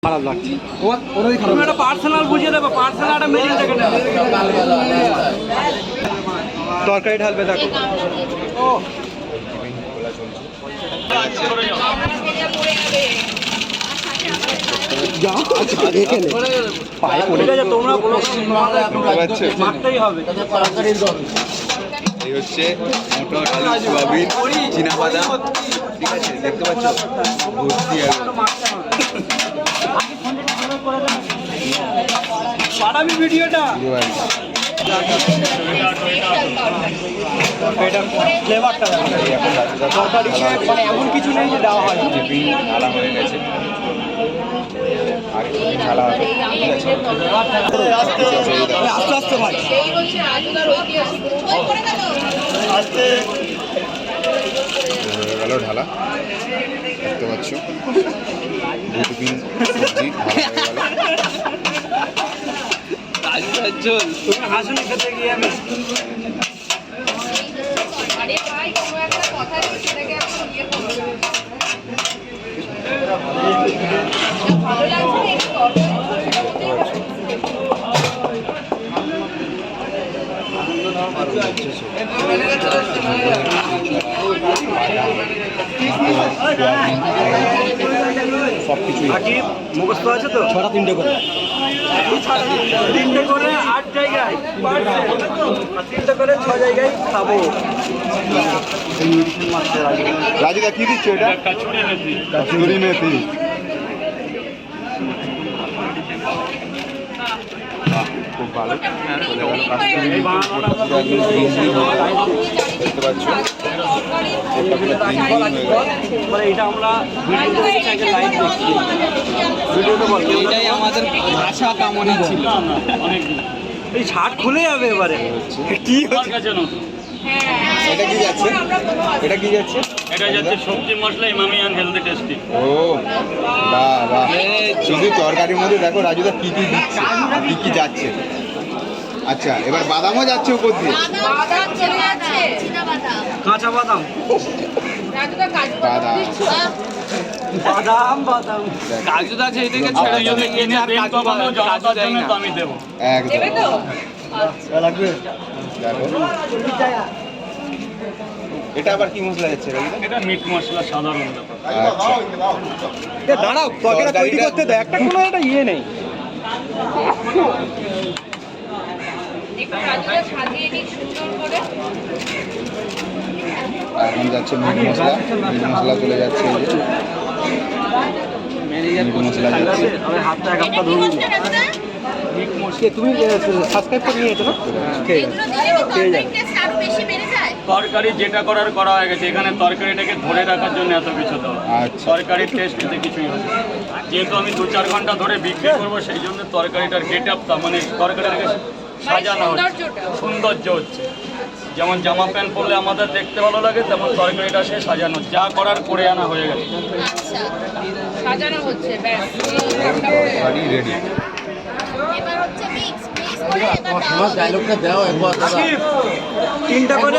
খারাপ লাগছে ওরাই খারাপ। তুমি একটা পার্সোনাল বুঝিয়ে দেবো, পার্সোনাল একটা মেরিন থেকে তরকারি ঢালবে দেখো। ও তোমরা বলো মারতেই হবে। এই হচ্ছে মটর, আলু, সোয়াবিন, চিনাবাদাম, ঠিক আছে দেখতে পাচ্ছ ভর্তি পাঠাবি ভিডিওটা। ফ্লেভারটা মানে এমন কিছু নেই যে দেওয়া হয়। টিফিন ঢালা হয়ে গেছে, আর টিফিন ঢালা হবে। আস্তে আস্তে ভাই গেল ঢালা, দেখতে পাচ্ছ দু টিফিন সবজি ঢালা হয়ে গেল। হাসুনি খেতে গিয়ে আমি সবকিছু মুখস্থ আছে তো। ছটা তিনটে করে 8 জায়গায়, 3টে করে 6 জায়গায় খাবো। রাজুদা কি দিচ্ছ? এটা কাচুরি মেথি। খুব ভালো, দেখতে পাচ্ছ মানে এটা আমরা এটাই আমাদের আশা কামনা ছিল। এই ছাদ খুলে যাবে এবারে। কি এটা কি যাচ্ছে? এটা কি যাচ্ছে? এটা যাচ্ছে সবজি মশলা ইমামিয়ান হেলদি টেস্টি। ও বাহ বাহ, শুধু তরকারির মধ্যে দেখো রাজুদা কি কি দিচ্ছে, কি কি যাচ্ছে। আচ্ছা এবার বাদামও যাচ্ছে উপর দিয়ে। কাঁচা বাদাম, বাদাম বাদাম বাদাম কাজু দাস এইদিকে ছেড়ে যদি কিনে আর কাজু কাজু দেয় না। আমি দেবো একদম লাগবে। দেখো এটা আবার কি মশলা যাচ্ছে রাজুদা? এটা মিট মশলা সাধারণ ব্যাপার। আচ্ছা দাঁড়াও, তরকারিটা তৈরি করতে দেয়, একটা কোনো একটা ইয়ে নেই। এখন যাচ্ছে মিট মশলা, মিট মশলা চলে যাচ্ছে, মিট মশলা যাচ্ছে। আমি হাতটা এক হাতটা ধরুন। তুমি সাবস্ক্রাইব করে নিয়েছো না? তরকারি যেটা করার করা হয়ে গেছে, এখানে তরকারিটাকে ধরে রাখার জন্য এত কিছু দেওয়া। আচ্ছা তরকারির টেস্ট এতে কিছুই হবে না। যেহেতু আমি 2-4 ঘন্টা ধরে বিক্রি করবো, সেই জন্য তরকারিটার গেট আপটা মানে তরকারিটাকে সাজানো হচ্ছে, সৌন্দর্য হচ্ছে। যেমন জামা প্যান্ট পরলে আমাদের দেখতে ভালো লাগে, তেমন তরকারিটা সে সাজানো, যা করার করে আনা হয়ে গেছে। সাজানো হচ্ছে ব্যাস। তরকারি রেডি। এবার হচ্ছে মিক্স করে এবার তিনটা করে